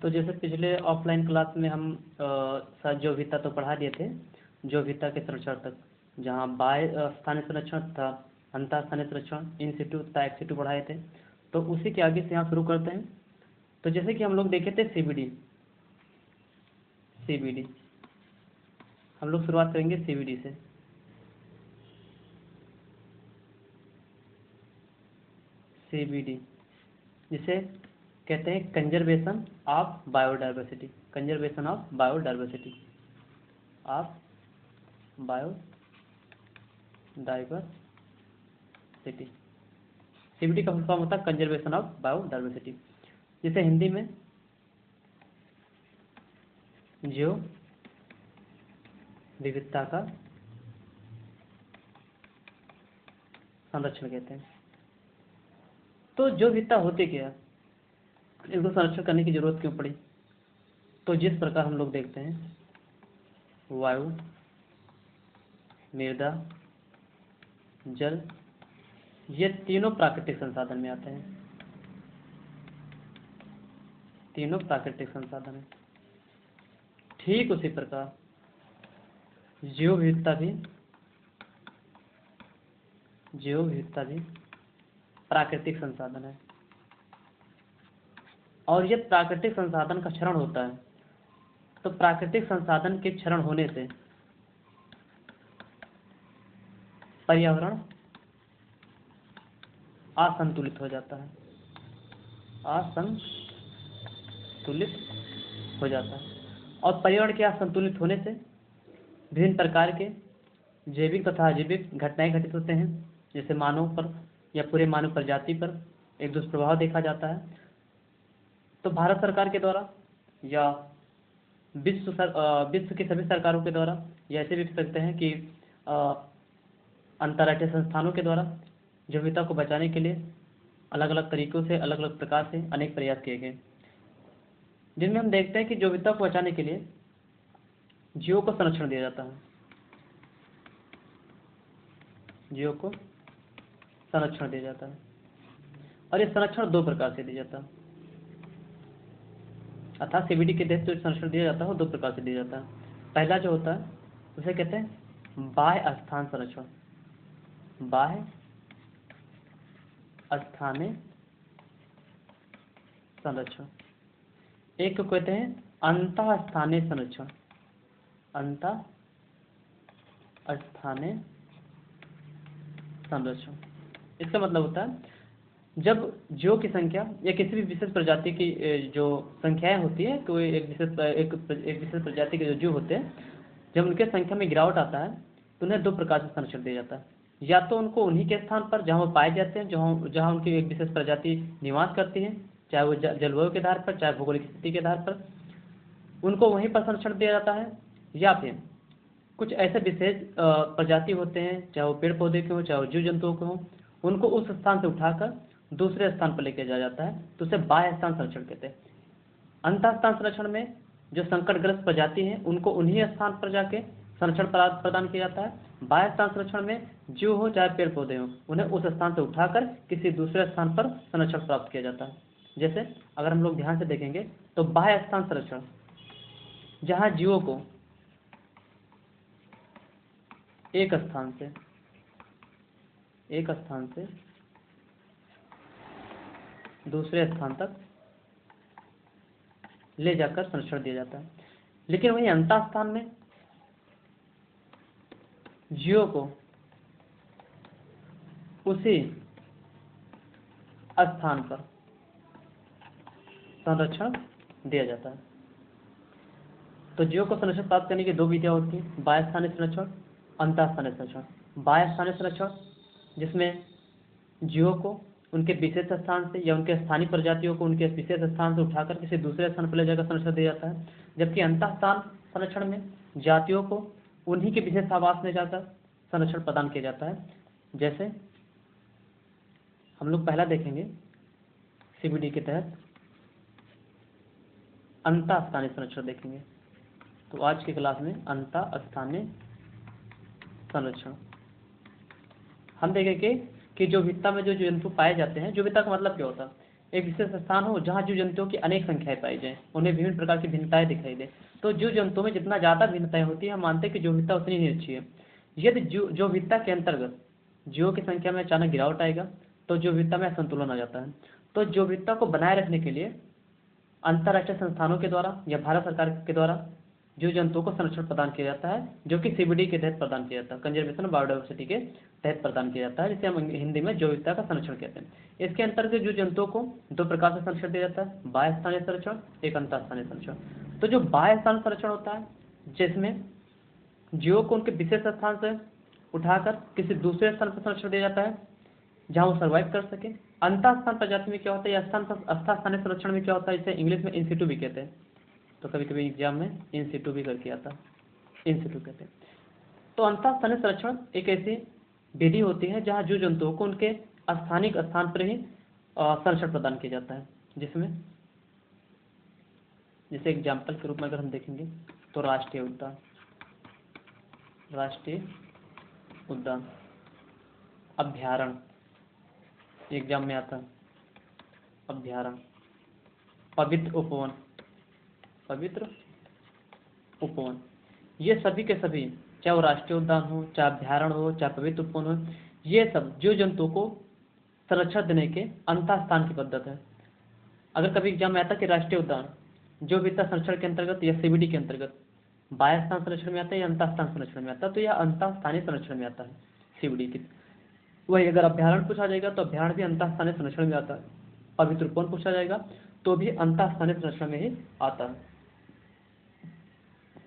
तो जैसे पिछले ऑफलाइन क्लास में हम शायद जैविकता तो पढ़ा दिए थे, जैविकता के संरक्षण तक, जहाँ बाह्य स्थानीय संरक्षण था, अंतः स्थानीय संरक्षण, इन सिटू तथा एक्स सिटू पढ़ाए थे। तो उसी के आगे से यहाँ शुरू करते हैं। तो जैसे कि हम लोग देखे थे सीबीडी, हम लोग शुरुआत करेंगे सीबीडी से। सीबीडी जिसे कहते हैं conservation of biodiversity, conservation of biodiversity, of biodiversity. CBD का फुल फॉर्म होता है कंजर्वेशन ऑफ बायोडाइवर्सिटी, जिसे हिंदी में जैव विविधता का संरक्षण कहते हैं। तो जैव विविधता होती क्या है, इसको संरक्षण करने की जरूरत क्यों पड़ी? तो जिस प्रकार हम लोग देखते हैं, वायु, मृदा, जल, ये तीनों प्राकृतिक संसाधन में आते हैं, तीनों प्राकृतिक संसाधन है। ठीक उसी प्रकार जैव विविधता भी प्राकृतिक संसाधन है, और यह प्राकृतिक संसाधन का क्षरण होता है। तो प्राकृतिक संसाधन के क्षरण होने से पर्यावरण असंतुलित हो जाता है, असंतुलित हो जाता है। और पर्यावरण के असंतुलित होने से विभिन्न प्रकार के जैविक तथा अजैविक घटनाएं घटित होते हैं, जैसे मानव पर या पूरे मानव प्रजाति पर एक दुष्प्रभाव देखा जाता है। तो भारत सरकार के द्वारा या विश्व की सभी सरकारों के द्वारा, या ऐसे भी कह सकते हैं कि अंतर्राष्ट्रीय संस्थानों के द्वारा जैव विविधता को बचाने के लिए अलग अलग तरीकों से, अलग अलग प्रकार से अनेक प्रयास किए गए, जिनमें हम देखते हैं कि जैव विविधता को बचाने के लिए जीवों को संरक्षण दिया जाता है, जीवों को संरक्षण दिया जाता है। और ये संरक्षण दो प्रकार से दिया जाता है, अर्थात सीबीडी के तहत जो संरक्षण दिया जाता है वो दो प्रकार से दिया जाता है। पहला जो होता है उसे कहते हैं बाह्य स्थान संरक्षण, बाह्य स्थानीय संरक्षण। एक को कहते हैं अंतः स्थानीय संरक्षण, अंतः स्थानीय संरक्षण। इसका मतलब होता है जब जीवों की संख्या या किसी भी विशेष प्रजाति की जो संख्याएं होती है, कोई एक विशेष प्रजाति के जो जीव होते हैं, जब उनके संख्या में गिरावट आता है तो उन्हें दो प्रकार से संरक्षण दिया जाता है। या तो उनको उन्हीं के स्थान पर जहाँ वो पाए जाते हैं, जहाँ उनकी एक विशेष प्रजाति निवास करती है, चाहे वो जलवायु के आधार पर, चाहे भौगोलिक स्थिति के आधार पर, उनको वहीं पर संरक्षण दिया जाता है। या फिर कुछ ऐसे विशेष प्रजाति होते हैं, चाहे वो पेड़ पौधे के हों, चाहे वो जीव जंतुओं के हों, उनको उस स्थान से उठाकर दूसरे स्थान पर लेके जाया जाता है, तो उसे बाह्य स्थान संरक्षण कहते हैं। अंतः स्थान संरक्षण में जो संकटग्रस्त प्रजाति है उनको उन्हीं स्थान पर जाके संरक्षण प्रदान किया जाता है। बाह्य स्थान संरक्षण में जीव हो चाहे पेड़ पौधे हो, उन्हें उस स्थान से उठाकर किसी दूसरे स्थान पर संरक्षण प्राप्त किया जाता है। जैसे अगर हम लोग ध्यान से देखेंगे तो बाह्य स्थान संरक्षण, जहाँ जीवों को एक स्थान से दूसरे स्थान तक ले जाकर संरक्षण दिया जाता है। लेकिन वहीं अंतः स्थान में जीवों को उसी स्थान पर संरक्षण दिया जाता है। तो जीवों को संरक्षण प्राप्त करने की दो विधियां होती हैं, बाह्य स्थानीय संरक्षण, अंतः स्थानीय संरक्षण। बाह्य स्थानीय संरक्षण जिसमें जीवों को उनके विशेष स्थान से या उनके स्थानीय प्रजातियों को उनके विशेष स्थान से उठाकर किसी दूसरे स्थान पर ले जाकर संरक्षण दिया जाता है। जबकि अंतः स्थान संरक्षण में जातियों को उन्हीं के विशेष आवास में जाकर संरक्षण प्रदान किया जाता है। जैसे हम लोग पहला देखेंगे सीबीडी के तहत अंतः स्थानीय संरक्षण देखेंगे। तो आज की क्लास में अंतः स्थानीय संरक्षण हम देखेंगे कि जो विविधता में जो जंतु पाए जाते हैं, जो विविधता का मतलब क्या होता है एक विशेष स्थान हो जहाँ जीव जंतुओं की अनेक संख्याएं पाई जाए, उन्हें विभिन्न प्रकार की भिन्नताएं दिखाई दे। तो जीव जंतुओं में जितना ज़्यादा भिन्नताएं होती है, हम मानते हैं कि जो विविधता उतनी ही अच्छी है। यदि जो विविधता के अंतर्गत जीवों की संख्या में अचानक गिरावट आएगा तो जो विविधता में असंतुलन आ जाता है। तो जो विविधता को बनाए रखने के लिए अंतर्राष्ट्रीय संस्थानों के द्वारा या भारत सरकार के द्वारा जीव जंतुओं को संरक्षण प्रदान किया जाता है, जो कि सीबीडी के तहत प्रदान किया जाता है, कंजर्वेशन बायोडाइवर्सिटी के तहत प्रदान किया जाता है, जिसे हम हिंदी में जैव विविधता का संरक्षण कहते हैं। इसके अंतर्गत जीव जंतुओं को दो प्रकार से संरक्षण दिया जाता है, बाह्य स्थानीय संरक्षण, एक अंतःस्थानीय संरक्षण। तो जो बाह्य स्थानीय संरक्षण होता है, जिसमें जीवों को उनके विशेष स्थान से उठाकर किसी दूसरे स्थान पर संरक्षण दिया जाता है जहाँ वो सर्वाइव कर सके। अंतःस्थान प्रजाति में क्या होता है, या स्थानीय संरक्षण में क्या होता है, इसे इंग्लिश में इन सिटू भी कहते हैं। तो कभी कभी एग्जाम में इन सिटू भी करके आता है, इन सिटू कहते हैं। तो अंतःस्थानीय संरक्षण एक ऐसी विधि होती है जहाँ जीव जंतुओं को उनके स्थानिक स्थान पर ही संरक्षण प्रदान किया जाता है, जिसमें जैसे एग्जाम्पल के रूप में अगर हम देखेंगे तो राष्ट्रीय उद्यान, राष्ट्रीय उद्यान, अभ्यारण्य एग्जाम में आता है, अभ्यारण्य, पवित्र उपवन, पवित्र उपवन, ये सभी के सभी, चाहे वो राष्ट्रीय उद्यान हो, चाहे अभ्यारण्य हो, चाहे पवित्र उपवन हो, ये सब जीव जंतुओं को संरक्षण देने के अंतःस्थान की पद्धत है। अगर कभी एग्जाम में आता कि राष्ट्रीय उद्यान जो विविधता संरक्षण के अंतर्गत या सीबीडी के अंतर्गत बाह्य स्थान संरक्षण में आता है या अंतःस्थान संरक्षण में आता है, तो यह अंतःस्थानीय संरक्षण में आता है सीबीडी की। वही अगर अभ्यारण्य पूछा जाएगा तो अभ्यारण्य भी अंतःस्थानीय संरक्षण में आता है। पवित्र उपवन पूछा जाएगा तो भी अंतःस्थानीय संरक्षण में ही आता है।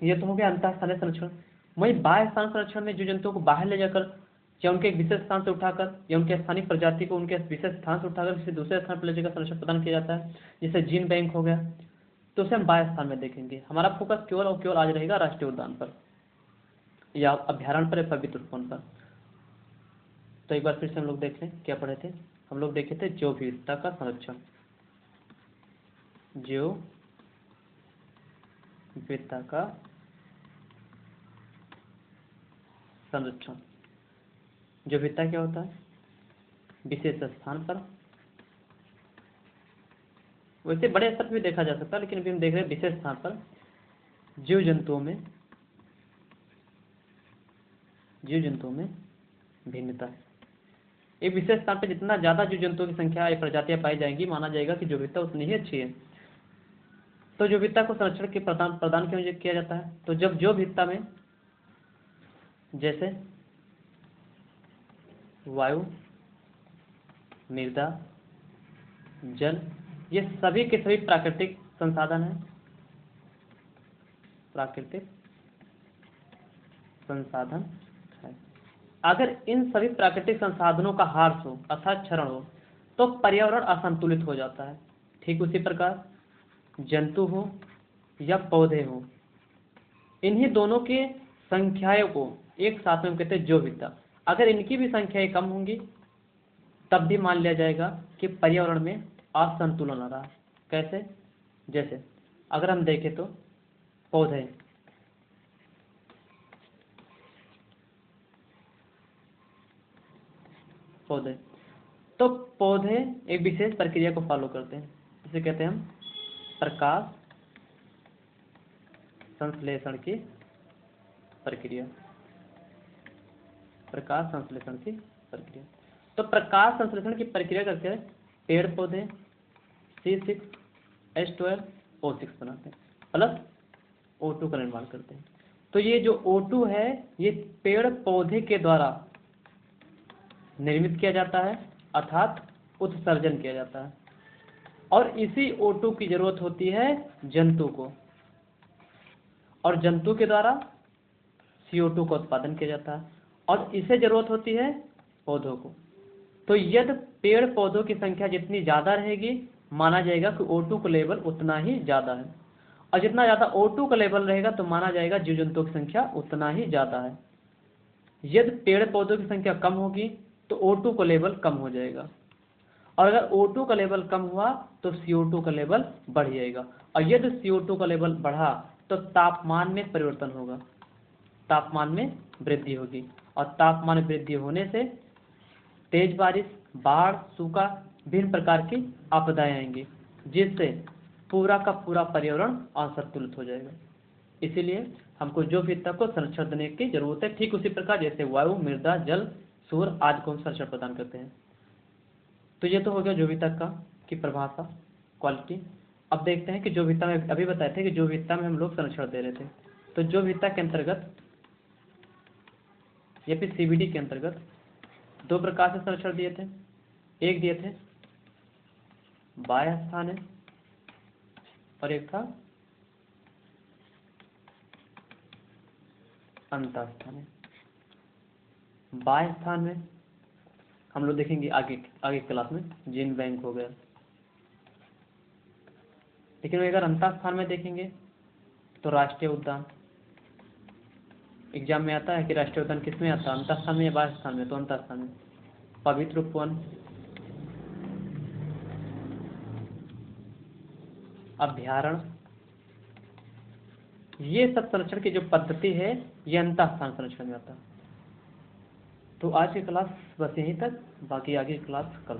ये तो हो गया अंतःस्थानीय संरक्षण। वही बाह्य स्थान संरक्षण में जीव जंतुओं को बाहर ले जाकर या उनके एक विशेष स्थान से उठाकर या उनके स्थानिक प्रजाति को उनके विशेष स्थान से उठाकर किसी दूसरे स्थान पर ले जाकर संरक्षण प्रदान किया जाता है, जैसे जीन बैंक हो गया। तो उसे हम बाह्य स्थान में देखेंगे। हमारा फोकस केवल और केवल आज रहेगा राष्ट्रीय उद्यान पर या अभ्यारण्य पर या पवित्र उपवन पर। तो एक बार फिर से हम लोग देख लें क्या पढ़े थे। हम लोग देखे थे जैव विविधता का संरक्षण, जैव विविधता का संरक्षण। जैव विविधता क्या होता है, विशेष स्थान पर, वैसे बड़े स्तर पर भी देखा जा सकता है, लेकिन अभी हम देख रहे हैं विशेष स्थान पर जीव जंतुओं में भिन्नता। एक विशेष स्थान पर जितना ज्यादा जीव जंतुओं की संख्या या प्रजातियां पाई जाएंगी, माना जाएगा कि जैव विविधता उतनी ही अच्छी है। तो जैव विविधता को संरक्षण के प्रदान क्यों किया जाता है, तो जब जैव विविधता में जैसे वायु, मृदा, जल, ये सभी के सभी प्राकृतिक संसाधन हैं, प्राकृतिक संसाधन है। अगर इन सभी प्राकृतिक संसाधनों का ह्रास हो अर्थात क्षरण हो तो पर्यावरण असंतुलित हो जाता है। ठीक उसी प्रकार जंतु हो या पौधे हो, इन्हीं दोनों के संख्याओं को एक साथ में हम कहते हैं जैव विविधता। अगर इनकी भी संख्याएं कम होंगी तब भी मान लिया जाएगा कि पर्यावरण में असंतुलन आ रहा है। कैसे, जैसे अगर हम देखें तो पौधे, तो पौधे एक विशेष प्रक्रिया को फॉलो करते हैं, जिसे कहते हैं हम प्रकाश संश्लेषण की प्रक्रिया, प्रकाश संश्लेषण की प्रक्रिया। तो प्रकाश संश्लेषण की प्रक्रिया करके पेड़ पौधे C6H12O6 बनाते हैं प्लस O2 का निर्माण करते हैं। तो ये जो O2 है ये पेड़ पौधे के द्वारा निर्मित किया जाता है अर्थात उत्सर्जन किया जाता है, और इसी O2 की जरूरत होती है जंतु को, और जंतु के द्वारा CO2 का उत्पादन किया जाता है, और इसे जरूरत होती है पौधों को। तो यदि पेड़ पौधों की संख्या जितनी ज़्यादा रहेगी, माना जाएगा कि O2 का लेवल उतना ही ज़्यादा है, और जितना ज़्यादा O2 का लेवल रहेगा तो माना जाएगा जीव जंतुओं की संख्या उतना ही ज़्यादा है। यदि पेड़ पौधों की संख्या कम होगी तो O2 का लेवल कम हो जाएगा, और अगर O2 का लेवल कम हुआ तो CO2 का लेवल बढ़ जाएगा, और यदि CO2 का लेवल बढ़ा तो तापमान में परिवर्तन होगा, तापमान में वृद्धि होगी, और तापमान में वृद्धि होने से तेज बारिश, बाढ़, सूखा विभिन्न प्रकार की आपदाएं आएंगी, जिससे पूरा का पूरा पर्यावरण असंतुलित हो जाएगा। इसीलिए हमको जैव विविधता को संरक्षण देने की जरूरत है, ठीक उसी प्रकार जैसे वायु, मृदा, जल, सूर्य आदि को हम संरक्षण प्रदान करते हैं। तो ये तो हो गया जैव विविधता का की परिभाषा, क्वालिटी। अब देखते हैं कि जैव विविधता में अभी बताए थे कि जैव विविधता में हम लोग संरक्षण दे रहे थे, तो जैव विविधता के अंतर्गत या फिर सीबीडी के अंतर्गत दो प्रकार से संरक्षण दिए थे। एक दिए थे बाह्य स्थान है और एक था अंतः स्थान है। बाह्य स्थान में हम लोग देखेंगे आगे आगे क्लास में, जीन बैंक हो गया। लेकिन अगर अंतः स्थान में देखेंगे तो राष्ट्रीय उद्यान, एग्जाम में आता है कि राष्ट्रीय उद्यान किस में आता है, अंतः स्थान में या बाह्य स्थान में, तो अंतः स्थान में। पवित्र उपवन, अभ्यारण्य, ये सब संरक्षण की जो पद्धति है ये अंतः स्थान संरक्षण में आता है। तो आज की क्लास बस यहीं तक, बाकी आगे क्लास कल।